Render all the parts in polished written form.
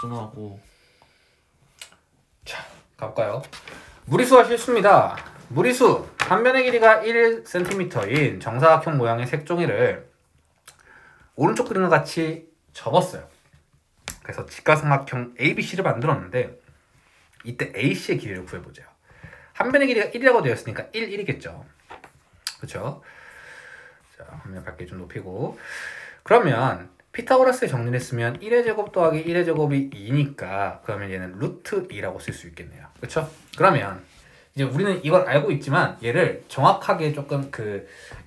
하고. 자, 가볼까요? 무리수와 실수입니다. 무리수, 단변의 길이가 1cm인 정사각형 모양의 색종이를 오른쪽 그림과 같이 접었어요. 그래서 직각삼각형 ABC를 만들었는데 이때 AC의 길이를 구해보죠. 한 변의 길이가 1이라고 되어 있으니까 1이겠죠. 그렇죠? 자, 화면 밝게 좀 높이고, 그러면 피타고라스의 정리를 했으면 1의 제곱 더하기 1의 제곱이 2니까 그러면 얘는 루트 2라고 쓸 수 있겠네요. 그렇죠? 그러면 이제 우리는 이걸 알고 있지만 얘를 정확하게 조금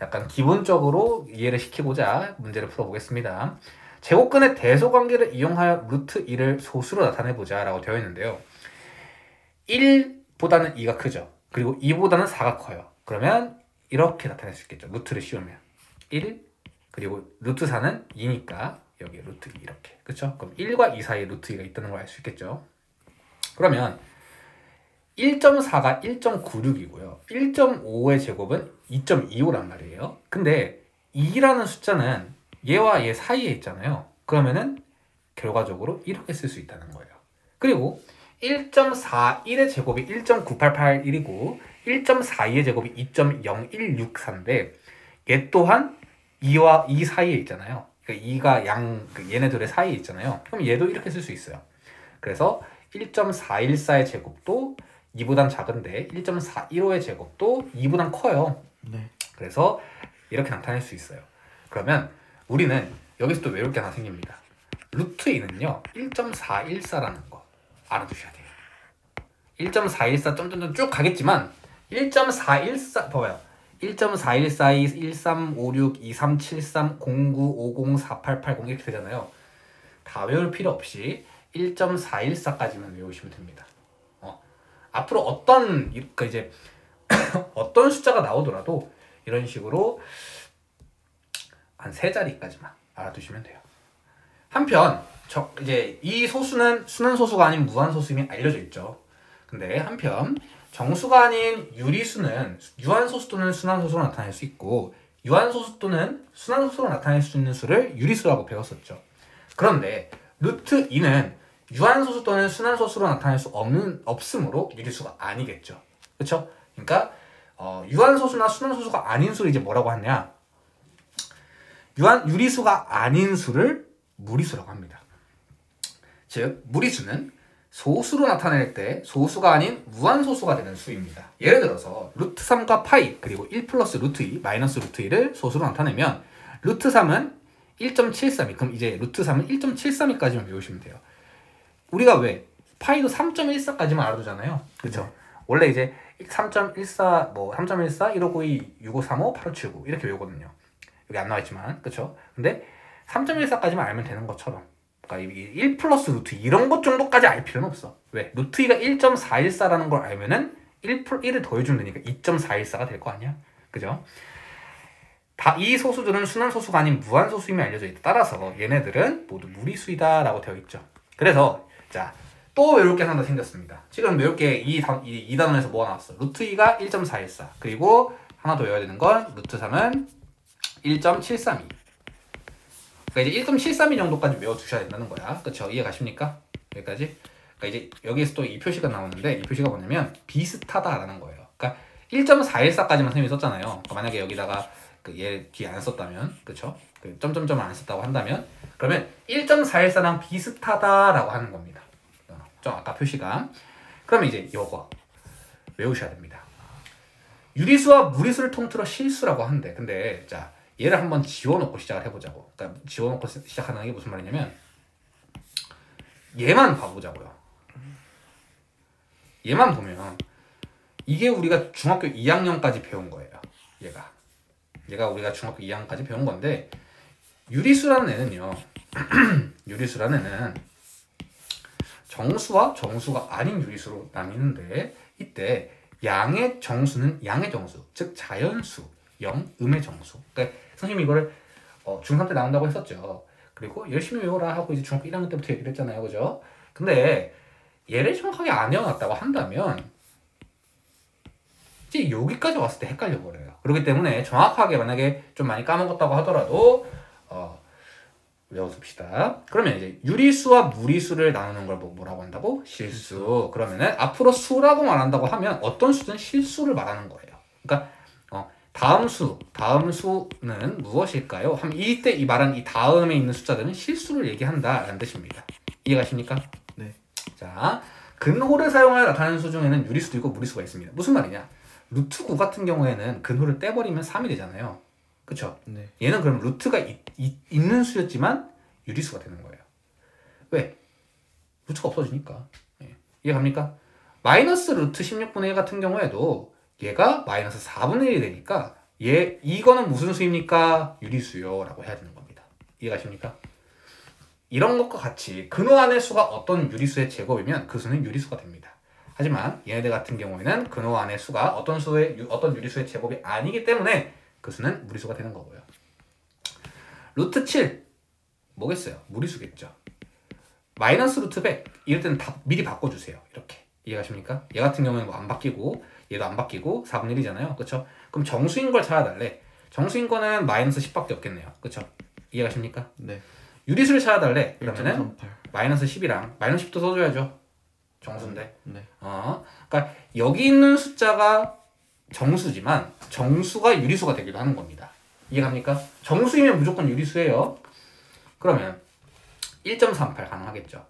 약간 기본적으로 이해를 시키고자 문제를 풀어보겠습니다. 제곱근의 대소관계를 이용하여 루트 2를 소수로 나타내보자 라고 되어 있는데요. 1보다는 2가 크죠. 그리고 2보다는 4가 커요. 그러면 이렇게 나타낼 수 있겠죠. 루트를 씌우면 1, 그리고 루트 4는 2니까 여기 루트 2 이렇게. 그쵸? 그럼 1과 2 사이에 루트 2가 있다는 걸 알 수 있겠죠. 그러면 1.4가 1.96이고요. 1.5의 제곱은 2.25란 말이에요. 근데 2라는 숫자는 얘와 얘 사이에 있잖아요. 그러면은 결과적으로 이렇게 쓸 수 있다는 거예요. 그리고 1.41의 제곱이 1.9881이고 1.42의 제곱이 2.0164인데 얘 또한 2와 2 사이에 있잖아요. 그러니까 2가 얘네들의 사이에 있잖아요. 그럼 얘도 이렇게 쓸 수 있어요. 그래서 1.414의 제곱도 2보단 작은데 1.415의 제곱도 2보단 커요. 네. 그래서 이렇게 나타낼 수 있어요. 그러면 우리는 여기서 또 외울 게 하나 생깁니다. 루트 2는요 1.414라는 거 알아두셔야 돼요. 1.414 점점점 쭉 가겠지만 1.414 봐봐요. 1.4142, 1356, 2373, 09, 50, 4880 이렇게 되잖아요. 다 외울 필요 없이 1.414까지만 외우시면 됩니다. 앞으로 어떤 이제 어떤 숫자가 나오더라도 이런 식으로 한 3자리까지만 알아두시면 돼요. 한편 이제 이 소수는 순환소수가 아닌 무한소수임이 알려져 있죠. 근데 한편 정수가 아닌 유리수는 유한소수 또는 순환소수로 나타낼 수 있고 유한소수 또는 순환소수로 나타낼 수 있는 수를 유리수라고 배웠었죠. 그런데 루트 2는 유한소수 또는 순환소수로 나타낼 수 없으므로 유리수가 아니겠죠. 그렇죠? 그러니까 유한소수나 순환소수가 아닌 수를 이제 뭐라고 하냐? 유리수가 아닌 수를 무리수라고 합니다. 즉 무리수는 소수로 나타낼 때 소수가 아닌 무한소수가 되는 수입니다. 예를 들어서 루트 3과 파이 그리고 1 플러스 루트 2 마이너스 루트 2를 소수로 나타내면 루트 3은 1.732 그럼 이제 루트 3은 1.732까지만 외우시면 돼요. 우리가 왜 파이도 3.14까지만 알아두잖아요. 그렇죠? 원래 이제 3.14 3.14 1592 6535 8579 이렇게 외우거든요. 여기 안 나와 있지만 그렇죠? 근데 3.14까지만 알면 되는 것처럼 그러니까 1 플러스 루트 이런 것 정도까지 알 필요는 없어. 왜? 루트 2가 1.414라는 걸 알면은 1을 더해주면 되니까 2.414가 될 거 아니야? 그죠? 이 소수들은 순환소수가 아닌 무한소수임이 알려져 있다. 따라서 얘네들은 모두 무리수이다 라고 되어 있죠. 그래서 자, 또 외울 게 하나 더 생겼습니다. 지금 외울 게 이 단원에서 뭐가 나왔어? 루트 2가 1.414 그리고 하나 더 외워야 되는 건 루트 3은 1.732 그러니까 이제 1.732 정도까지 외워두셔야 된다는 거야. 그쵸? 이해 가십니까? 여기까지? 그러니까 이제 여기에서 또 이 표시가 나오는데 이 표시가 뭐냐면 비슷하다라는 거예요. 그러니까 1.414까지만 선생님이 썼잖아요. 그러니까 만약에 여기다가 얘 뒤에 안 썼다면, 그쵸? 점점점을 안 썼다고 한다면 그러면 1.414랑 비슷하다라고 하는 겁니다. 좀 아까 표시가. 그러면 이제 이거 외우셔야 됩니다. 유리수와 무리수를 통틀어 실수라고 하는데 근데 자 얘를 한번 지워놓고 시작을 해보자고. 그러니까 지워놓고 시작하는 게 무슨 말이냐면 얘만 봐보자고요. 얘만 보면 이게 우리가 중학교 2학년까지 배운 거예요. 얘가 우리가 중학교 2학년까지 배운 건데 유리수라는 애는요. 유리수라는 애는 정수와 정수가 아닌 유리수로 나뉘는데 이때 양의 정수는 양의 정수, 즉 자연수, 0, 음의 정수. 그러니까 선생님이 이거를 중3 때 나온다고 했었죠. 그리고 열심히 외워라 하고 이제 중학교 1학년 때부터 얘기를 했잖아요. 그죠? 근데 얘를 정확하게 안 외워놨다고 한다면 이제 여기까지 왔을 때 헷갈려 버려요. 그렇기 때문에 정확하게 만약에 좀 많이 까먹었다고 하더라도 외워둡시다. 그러면 이제 유리수와 무리수를 나누는 걸 뭐라고 한다고? 실수. 그러면은 앞으로 수라고 말한다고 하면 어떤 수든 실수를 말하는 거예요. 그러니까 다음 수는 무엇일까요? 하면 이때 이 말한 이 다음에 있는 숫자들은 실수를 얘기한다라는 뜻입니다. 이해가십니까? 네. 자, 근호를 사용하여 나타내는 수 중에는 유리수도 있고 무리수가 있습니다. 무슨 말이냐? 루트 9 같은 경우에는 근호를 떼버리면 3이 되잖아요. 그쵸? 네. 얘는 그럼 루트가 있는 수였지만 유리수가 되는 거예요. 왜? 루트가 없어지니까. 예. 이해갑니까? 마이너스 루트 16분의 1 같은 경우에도 얘가 마이너스 4분의 1이 되니까 이거는 무슨 수입니까? 유리수요 라고 해야 되는 겁니다. 이해가십니까? 이런 것과 같이 근호 안의 수가 어떤 유리수의 제곱이면 그 수는 유리수가 됩니다. 하지만 얘네들 같은 경우에는 근호 안의 수가 어떤 유리수의 제곱이 아니기 때문에 그 수는 무리수가 되는 거고요. 루트 7 뭐겠어요? 무리수겠죠. 마이너스 루트 100 이럴 때는 다 미리 바꿔주세요. 이렇게 이해가십니까? 얘 같은 경우는 뭐 안 바뀌고 얘도 안 바뀌고 4분의 1이잖아요. 그쵸? 그럼 정수인 걸 찾아달래. 정수인 거는 마이너스 10밖에 없겠네요. 그쵸? 이해가십니까? 네. 유리수를 찾아달래. 그러면은 1.38. 마이너스 10이랑 마이너스 10도 써줘야죠. 정수인데. 네. 그러니까 여기 있는 숫자가 정수지만 정수가 유리수가 되기도 하는 겁니다. 이해갑니까? 정수이면 무조건 유리수예요. 그러면 1.38 가능하겠죠.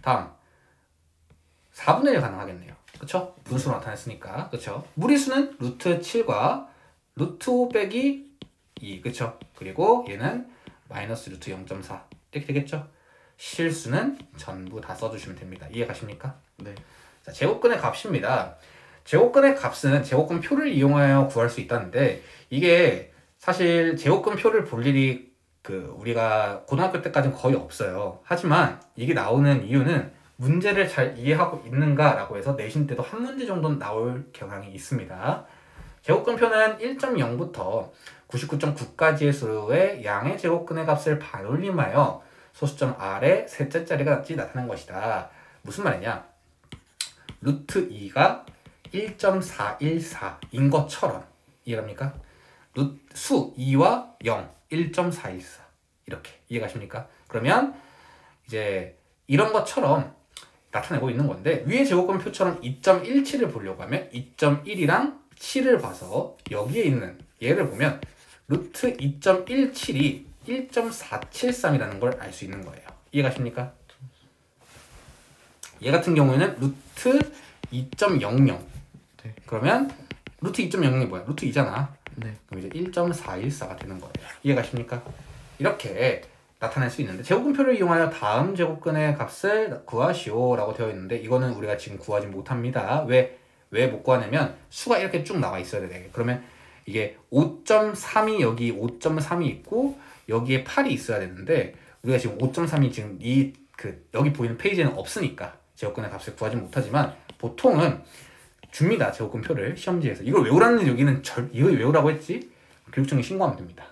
다음 4분의 1 가능하겠네요. 그쵸? 분수로 나타냈으니까. 그쵸? 무리수는 루트 7과 루트 5 빼기 2. 그쵸? 그리고 얘는 마이너스 루트 0.4 이렇게 되겠죠? 실수는 전부 다 써주시면 됩니다. 이해가십니까? 네. 자, 제곱근의 값입니다. 제곱근의 값은 제곱근 표를 이용하여 구할 수 있다는데 이게 사실 제곱근 표를 볼 일이 우리가 고등학교 때까지는 거의 없어요. 하지만 이게 나오는 이유는 문제를 잘 이해하고 있는가라고 해서 내신 때도 한 문제 정도는 나올 경향이 있습니다. 제곱근표는 1.0부터 99.9까지의 수의 양의 제곱근의 값을 반올림하여 소수점 R의 셋째 자리가 같이 나타난 것이다. 무슨 말이냐? 루트 2가 1.414인 것처럼 이해갑니까? 수 2와 0, 1.414 이렇게 이해가십니까? 그러면 이제 이런 것처럼 나타내고 있는 건데 위의 제곱근표처럼 2.17을 보려고 하면 2.1이랑 7을 봐서 여기에 있는 얘를 보면 루트 2.17이 1.473이라는 걸 알 수 있는 거예요. 이해가십니까? 얘 같은 경우에는 루트 2.00 네. 그러면 루트 2.00이 뭐야? 루트 2잖아. 네. 그럼 이제 1.414가 되는 거예요. 이해가십니까? 이렇게 나타낼 수 있는데 제곱근표를 이용하여 다음 제곱근의 값을 구하시오 라고 되어 있는데 이거는 우리가 지금 구하지 못합니다. 왜 못 구하냐면 수가 이렇게 쭉 나와 있어야 돼. 그러면 이게 5.3이 여기 5.3이 있고 여기에 8이 있어야 되는데 우리가 지금 5.3이 지금 여기 보이는 페이지에는 없으니까 제곱근의 값을 구하지 못하지만 보통은 줍니다. 제곱근표를 시험지에서. 이걸 외우라는 여기는 이걸 외우라고 했지? 교육청에 신고하면 됩니다.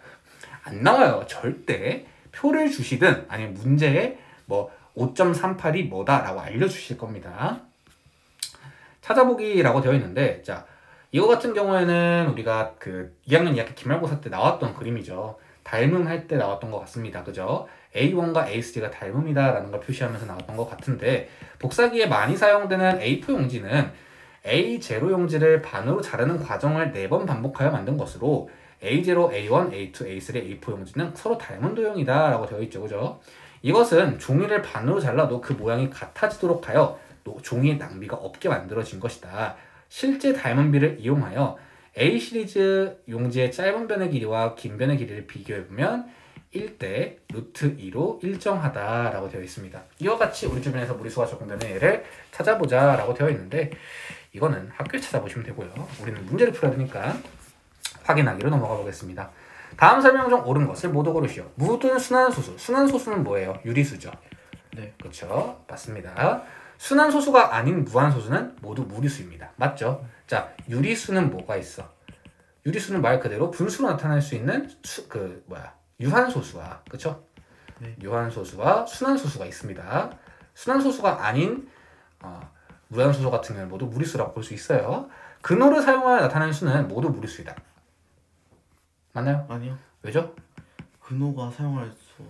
안 나와요. 절대. 표를 주시든 아니면 문제에 뭐 5.38이 뭐다라고 알려주실 겁니다. 찾아보기라고 되어 있는데 자 이거 같은 경우에는 우리가 2학년 2학기 기말고사 때 나왔던 그림이죠. 닮음 할 때 나왔던 것 같습니다. 그죠? A1과 A3가 닮음이다 라는 걸 표시하면서 나왔던 것 같은데 복사기에 많이 사용되는 A4 용지는 A0 용지를 반으로 자르는 과정을 4번 반복하여 만든 것으로 A0, A1, A2, A3, A4 용지는 서로 닮은 도형이다 라고 되어 있죠. 그죠? 이것은 종이를 반으로 잘라도 그 모양이 같아지도록 하여 종이의 낭비가 없게 만들어진 것이다. 실제 닮은비를 이용하여 A 시리즈 용지의 짧은 변의 길이와 긴 변의 길이를 비교해보면 1대 루트 2로 일정하다 라고 되어 있습니다. 이와 같이 우리 주변에서 무리수가 적용되는 예를 찾아보자 라고 되어 있는데 이거는 학교에 찾아보시면 되고요. 우리는 문제를 풀어야 되니까 확인하기로 넘어가 보겠습니다. 다음 설명 중 옳은 것을 모두 고르시오. 모든 순환소수. 순환소수는 뭐예요? 유리수죠. 네. 그렇죠. 맞습니다. 순환소수가 아닌 무한소수는 모두 무리수입니다. 맞죠? 자, 유리수는 뭐가 있어? 유리수는 말 그대로 분수로 나타날 수 있는 유한소수와 그렇죠? 네. 유한소수와 순환소수가 있습니다. 순환소수가 아닌 무한소수 같은 경우는 모두 무리수라고 볼 수 있어요. 근호를 사용하여 나타내는 수는 모두 무리수이다. 맞나요? 아니요. 왜죠? 근호가 사용할 수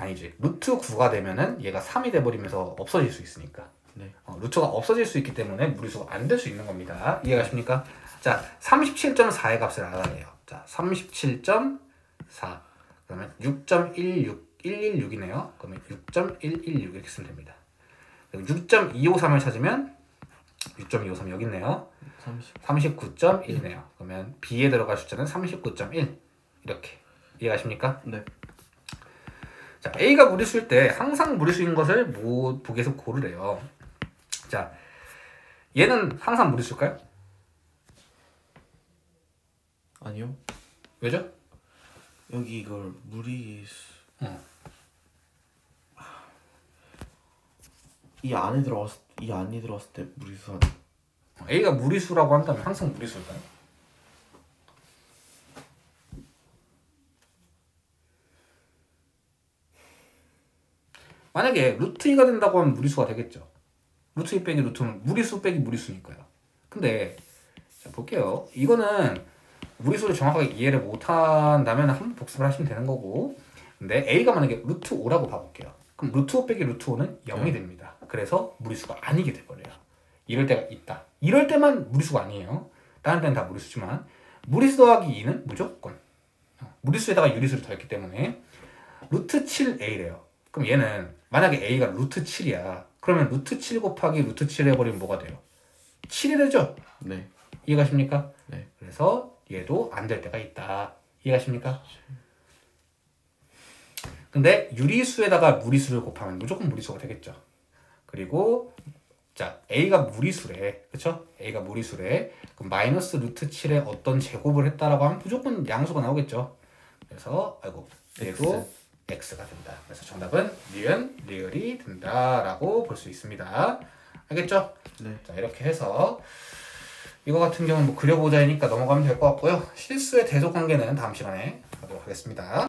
아니지. 루트 9가 되면은 얘가 3이 돼버리면서 없어질 수 있으니까. 네. 루트가 없어질 수 있기 때문에 무리수가 안 될 수 있는 겁니다. 이해가십니까? 자, 37.4의 값을 알아내요. 자, 37.4 그러면 6.16116이네요. 그러면 6.116 이렇게 쓰면 됩니다. 6.253을 찾으면 6.253 여기 있네요. 39.1이네요. 그러면 B에 들어갈 숫자는 39.1 이렇게 이해가십니까? 네. 자, A가 무리수일 때 항상 무리수인 것을 보기에서 고르래요. 자, 얘는 항상 무리수일까요? 아니요. 왜죠? 여기 이걸 이 안에 들어갔을 때 무리수 A가 무리수라고 한다면 항상 무리수일까요? 만약에 루트 2가 된다고 하면 무리수가 되겠죠. 루트 2 빼기 루트는 무리수 빼기 무리수니까요. 근데 자, 볼게요. 이거는 무리수를 정확하게 이해를 못한다면 한번 복습을 하시면 되는 거고, 근데 A가 만약에 루트 5라고 봐볼게요. 그럼 루트 5 빼기 루트 5는 0이 됩니다. 그래서 무리수가 아니게 돼버려요. 이럴 때가 있다. 이럴 때만 무리수가 아니에요. 다른 때는 다 무리수지만 무리수 더하기 2는 무조건 무리수에다가 유리수를 더했기 때문에 루트 7A래요. 그럼 얘는 만약에 A가 루트 7이야. 그러면 루트 7 곱하기 루트 7 해버리면 뭐가 돼요? 7이 되죠? 네. 이해가십니까? 네. 그래서 얘도 안 될 때가 있다. 이해가십니까? 근데 유리수에다가 무리수를 곱하면 무조건 무리수가 되겠죠. 그리고 자, A가 무리수래. 그쵸? A가 무리수래. 그럼 마이너스 루트 7에 어떤 제곱을 했다라고 하면 무조건 양수가 나오겠죠. 그래서 얘도 X가 된다. 그래서 정답은 니은, 리을이 된다라고 볼 수 있습니다. 알겠죠? 네. 자, 이렇게 해서 이거 같은 경우는 뭐 그려보자니까 넘어가면 될 것 같고요. 실수의 대소 관계는 다음 시간에 하도록 하겠습니다.